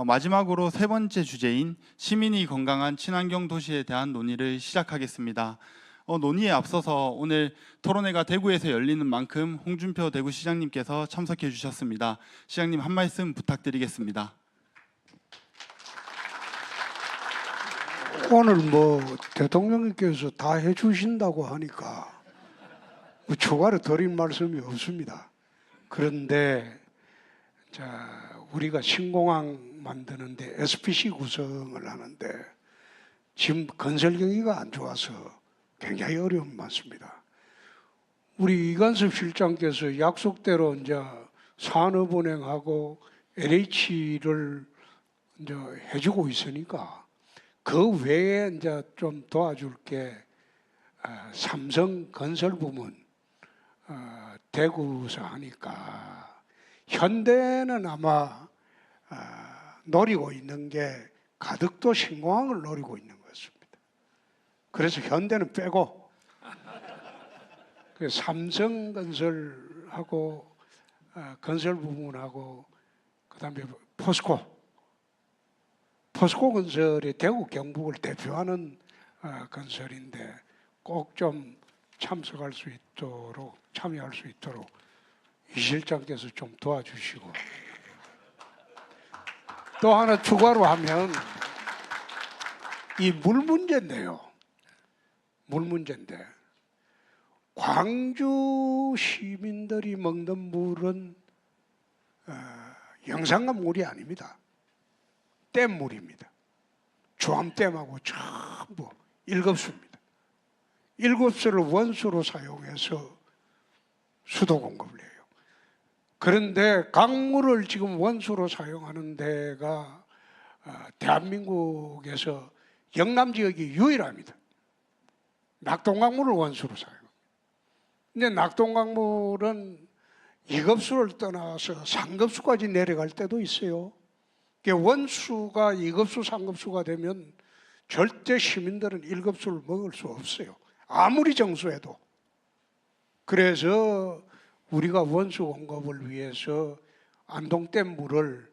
마지막으로 세 번째 주제인 시민이 건강한 친환경 도시에 대한 논의를 시작하겠습니다. 논의에 앞서서 오늘 토론회가 대구에서 열리는 만큼 홍준표 대구시장님께서 참석해 주셨습니다. 시장님 한 말씀 부탁드리겠습니다. 오늘 대통령님께서 다 해주신다고 하니까 추가로 드릴 말씀이 없습니다. 그런데 우리가 신공항 만드는데 SPC 구성을 하는데 지금 건설 경기가 안 좋아서 굉장히 어려움이 많습니다. 우리 이관섭 실장께서 약속대로 이제 산업은행하고 LH를 이제 해주고 있으니까 그 외에 이제 좀 도와줄 게 삼성 건설 부문 대구에서 하니까 현대는 아마 노리고 있는 게 가덕도 신공항을 노리고 있는 것 같습니다. 그래서 현대는 빼고 삼성건설하고 건설 부문하고 그다음에 포스코 건설이 대구 경북을 대표하는 건설인데 꼭 좀 참여할 수 있도록 이 실장께서 좀 도와주시고, 또 하나 추가로 하면 이 물 문제인데요. 물 문제인데 광주 시민들이 먹는 물은 영산강 물이 아닙니다. 댐물입니다. 주암댐하고 전부 일급수입니다. 일급수를 원수로 사용해서 수도 공급을 해요. 그런데 강물을 지금 원수로 사용하는 데가 대한민국에서 영남 지역이 유일합니다. 낙동강물을 원수로 사용합니다. 근데 낙동강물은 2급수를 떠나서 3급수까지 내려갈 때도 있어요. 원수가 2급수, 3급수가 되면 절대 시민들은 1급수를 먹을 수 없어요. 아무리 정수해도. 그래서 우리가 원수 공급을 위해서 안동댐 물을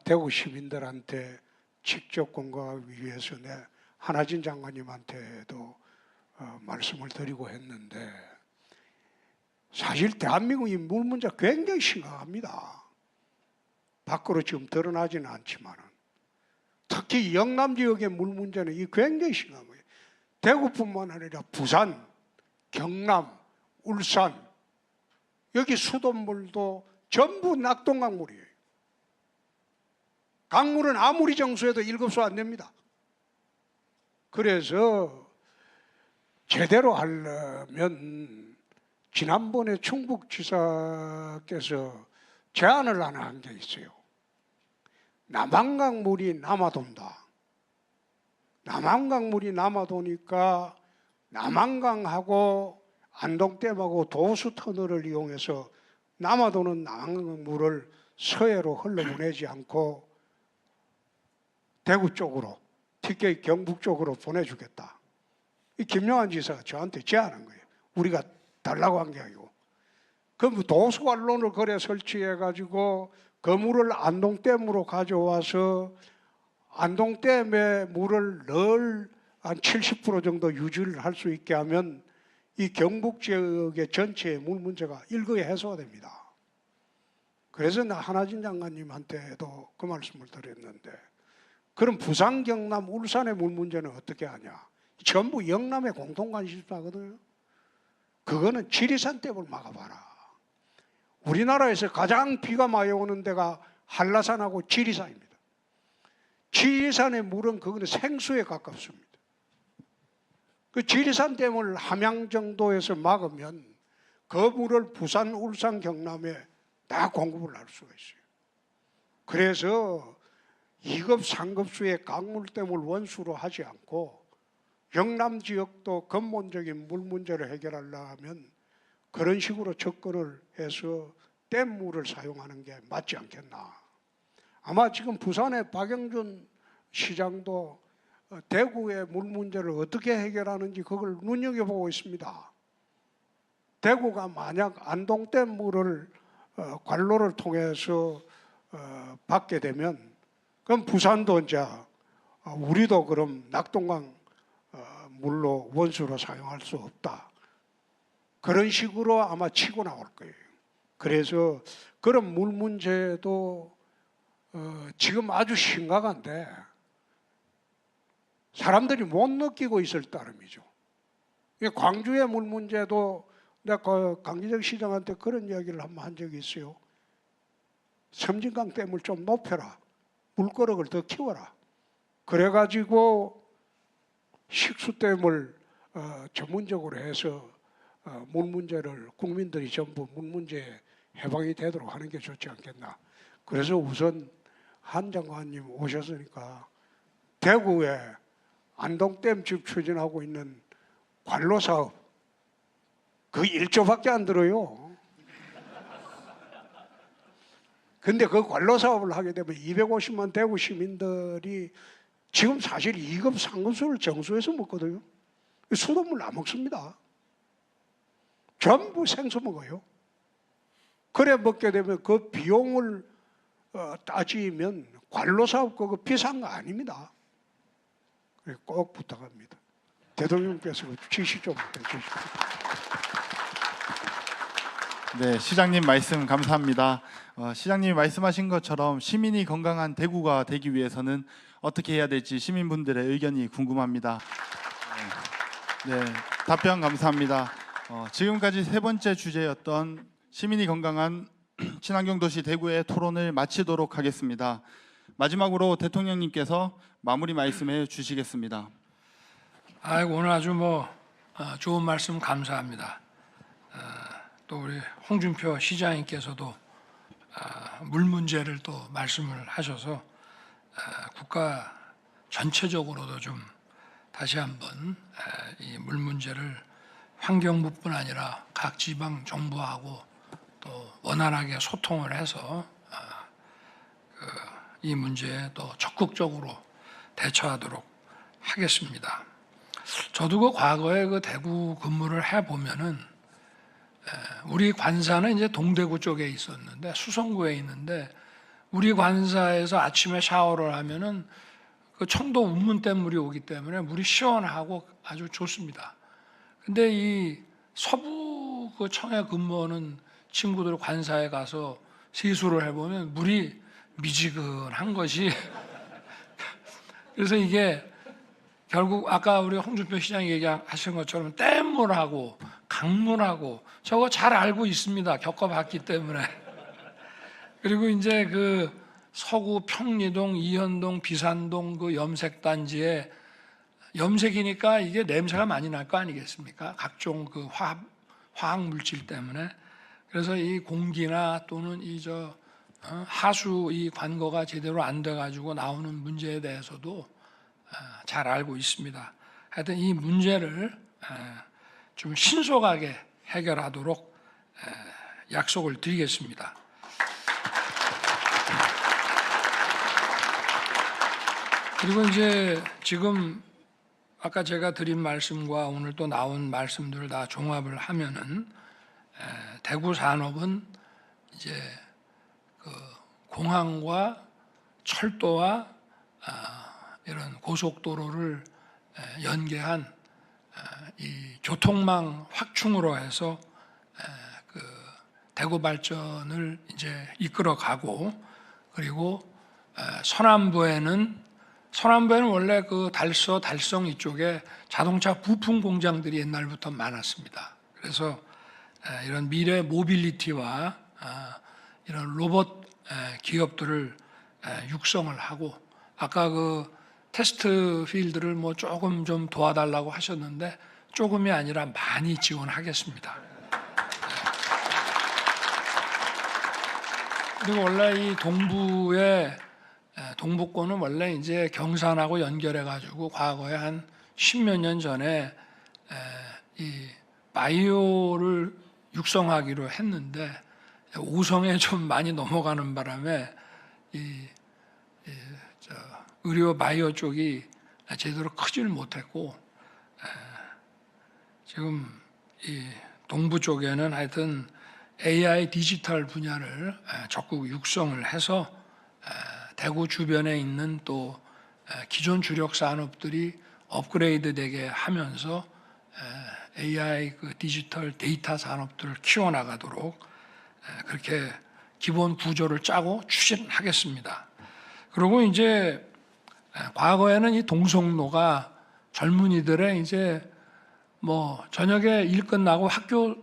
대구 시민들한테 직접 공급하기 위해서 한하진 장관님한테도 말씀을 드리고 했는데, 사실 대한민국이 물 문제 굉장히 심각합니다. 밖으로 지금 드러나지는 않지만 특히 영남 지역의 물 문제는 이 굉장히 심각한 거예요. 대구뿐만 아니라 부산, 경남, 울산 여기 수돗물도 전부 낙동강물이에요. 강물은 아무리 정수해도 1급수 안 됩니다. 그래서 제대로 하려면 지난번에 충북지사께서 제안을 하나 한 게 있어요. 남한강 물이 남아돈다. 남한강 물이 남아도니까 남한강하고 안동댐하고 도수 터널을 이용해서 남아도는 남한강 물을 서해로 흘러보내지 않고 대구 쪽으로, 특히 경북 쪽으로 보내주겠다. 이 김영환 지사가 저한테 제안한 거예요. 우리가 달라고 한 게 아니고. 그럼 도수관론을 그래 설치해가지고 그 물을 안동댐으로 가져와서 안동댐에 물을 늘 한 70% 정도 유지를 할 수 있게 하면 이 경북 지역의 전체의 물 문제가 일거에 해소가 됩니다. 그래서 나 한하진 장관님한테도 그 말씀을 드렸는데, 그럼 부산, 경남, 울산의 물 문제는 어떻게 하냐? 전부 영남의 공통 관심사거든요. 그거는 지리산 댐을 막아봐라. 우리나라에서 가장 비가 많이 오는 데가 한라산하고 지리산입니다. 지리산의 물은 그거는 생수에 가깝습니다. 그 지리산 댐을 함양 정도에서 막으면 그 물을 부산, 울산, 경남에 다 공급을 할 수가 있어요. 그래서 2급, 3급수의 강물댐을 원수로 하지 않고 영남 지역도 근본적인 물 문제를 해결하려면 그런 식으로 접근을 해서 댐물을 사용하는 게 맞지 않겠나. 아마 지금 부산의 박영준 시장도 대구의 물 문제를 어떻게 해결하는지 그걸 눈여겨보고 있습니다. 대구가 만약 안동댐 물을 관로를 통해서 받게 되면 그럼 부산도 이제 우리도 그럼 낙동강 물로 원수로 사용할 수 없다. 그런 식으로 아마 치고 나올 거예요. 그래서 그런 물 문제도 지금 아주 심각한데 사람들이 못 느끼고 있을 따름이죠. 광주의 물 문제도 내가 강기정 시장한테 그런 이야기를 한번 한 적이 있어요. 섬진강 댐을 좀 높여라. 물거럭을 더 키워라. 그래가지고 식수댐을 전문적으로 해서 물 문제를 국민들이 전부 물 문제 해방이 되도록 하는 게 좋지 않겠나. 그래서 우선 한 장관님 오셨으니까 대구에 안동댐 지금 추진하고 있는 관로 사업 그 1조밖에 안 들어요. 근데 그 관로 사업을 하게 되면 250만 대구 시민들이 지금 사실 2급 상급수를 정수해서 먹거든요. 수돗물 안 먹습니다. 전부 생수 먹어요. 그래 먹게 되면 그 비용을 따지면 관로 사업 그거 비싼 거 아닙니다. 꼭 부탁합니다. 대통령께서 지시 좀 해주십시오. 네, 시장님 말씀 감사합니다. 시장님이 말씀하신 것처럼 시민이 건강한 대구가 되기 위해서는 어떻게 해야 될지 시민분들의 의견이 궁금합니다. 네, 답변 감사합니다. 지금까지 세 번째 주제였던 시민이 건강한 친환경 도시 대구의 토론을 마치도록 하겠습니다. 마지막으로 대통령님께서 마무리 말씀해 주시겠습니다. 오늘 아주 좋은 말씀 감사합니다. 또 우리 홍준표 시장님께서도 물 문제를 또 말씀을 하셔서 국가 전체적으로도 좀 다시 한번 이 물 문제를 환경부뿐 아니라 각 지방 정부하고 또 원활하게 소통을 해서 이 문제에 또 적극적으로 대처하도록 하겠습니다. 저도 그 과거에 그 대구 근무를 해 보면은 우리 관사는 이제 동대구 쪽에 있었는데 수성구에 있는데 우리 관사에서 아침에 샤워를 하면은 그 청도 운문댐 물이 오기 때문에 물이 시원하고 아주 좋습니다. 근데 이 서부 그 청에 근무하는 친구들 관사에 가서 세수를 해보면 물이 미지근한 것이 그래서 이게 결국 아까 우리 홍준표 시장이 얘기하신 것처럼 댐물하고 강물하고 저거 잘 알고 있습니다. 겪어봤기 때문에. 그리고 이제 그 서구 평리동, 이현동, 비산동 그 염색단지에 염색이니까 이게 냄새가 많이 날 거 아니겠습니까? 각종 그 화학 물질 때문에. 그래서 이 공기나 또는 하수 이 관거가 제대로 안 돼가지고 나오는 문제에 대해서도 잘 알고 있습니다. 하여튼 이 문제를 좀 신속하게 해결하도록 약속을 드리겠습니다. 그리고 이제 지금 아까 제가 드린 말씀과 오늘 또 나온 말씀들을 다 종합을 하면은 대구 산업은 이제 그 공항과 철도와 이런 고속도로를 연계한 이 교통망 확충으로 해서 그 대구 발전을 이제 이끌어가고 그리고 서남부에는 원래 그 달성 이쪽에 자동차 부품 공장들이 옛날부터 많았습니다. 그래서 이런 미래 모빌리티와 이런 로봇 기업들을 육성을 하고 아까 그 테스트 필드를 조금 좀 도와달라고 하셨는데 조금이 아니라 많이 지원하겠습니다. 그리고 원래 이 동부권은 원래 이제 경산하고 연결해 가지고 과거에 한 10몇 년 전에 이 바이오를 육성하기로 했는데 오성에 좀 많이 넘어가는 바람에 의료 바이오 쪽이 제대로 크지를 못했고 지금 이 동부 쪽에는 하여튼 AI 디지털 분야를 적극 육성을 해서 대구 주변에 있는 또 기존 주력 산업들이 업그레이드 되게 하면서 AI 그 디지털 데이터 산업들을 키워나가도록 그렇게 기본 구조를 짜고 추진하겠습니다. 그리고 이제 과거에는 이 동성로가 젊은이들의 이제 뭐 저녁에 일 끝나고 학교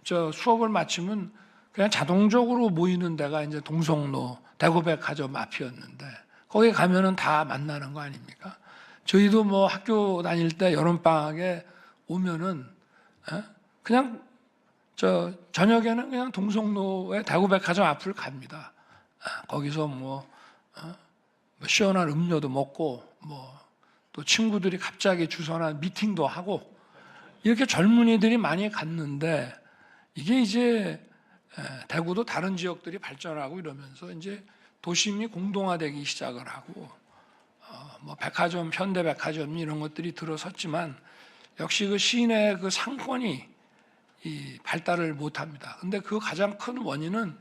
수업을 마치면 그냥 자동적으로 모이는 데가 이제 동성로 대구백화점 앞이었는데 거기 가면은 다 만나는 거 아닙니까? 저희도 뭐 학교 다닐 때 여름방학에 오면은 그냥 저녁에는 그냥 동성로의 대구백화점 앞을 갑니다. 거기서 뭐 시원한 음료도 먹고 뭐 또 친구들이 갑자기 주선한 미팅도 하고 이렇게 젊은이들이 많이 갔는데 이게 이제 대구도 다른 지역들이 발전하고 이러면서 이제 도심이 공동화되기 시작을 하고 뭐 백화점, 현대백화점 이런 것들이 들어섰지만 역시 그 시내 그 상권이 이 발달을 못합니다. 근데 그 가장 큰 원인은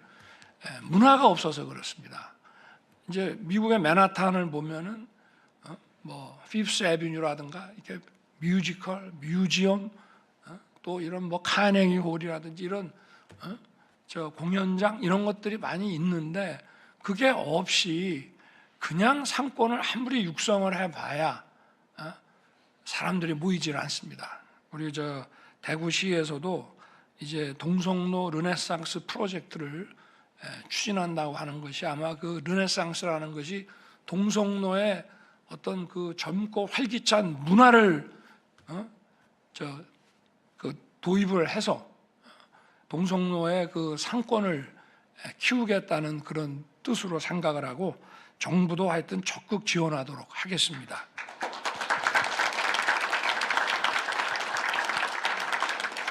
문화가 없어서 그렇습니다. 이제 미국의 맨하탄을 보면은 뭐 피프스 애비뉴라든가 이렇게 뮤지컬, 뮤지엄 또 이런 뭐 카네기 홀이라든지 이런 공연장 이런 것들이 많이 있는데 그게 없이 그냥 상권을 아무리 육성을 해봐야 사람들이 모이질 않습니다. 우리 대구시에서도 이제 동성로 르네상스 프로젝트를 추진한다고 하는 것이 아마 그 르네상스라는 것이 동성로의 어떤 그 젊고 활기찬 문화를 도입을 해서 동성로의 그 상권을 키우겠다는 그런 뜻으로 생각을 하고 정부도 하여튼 적극 지원하도록 하겠습니다.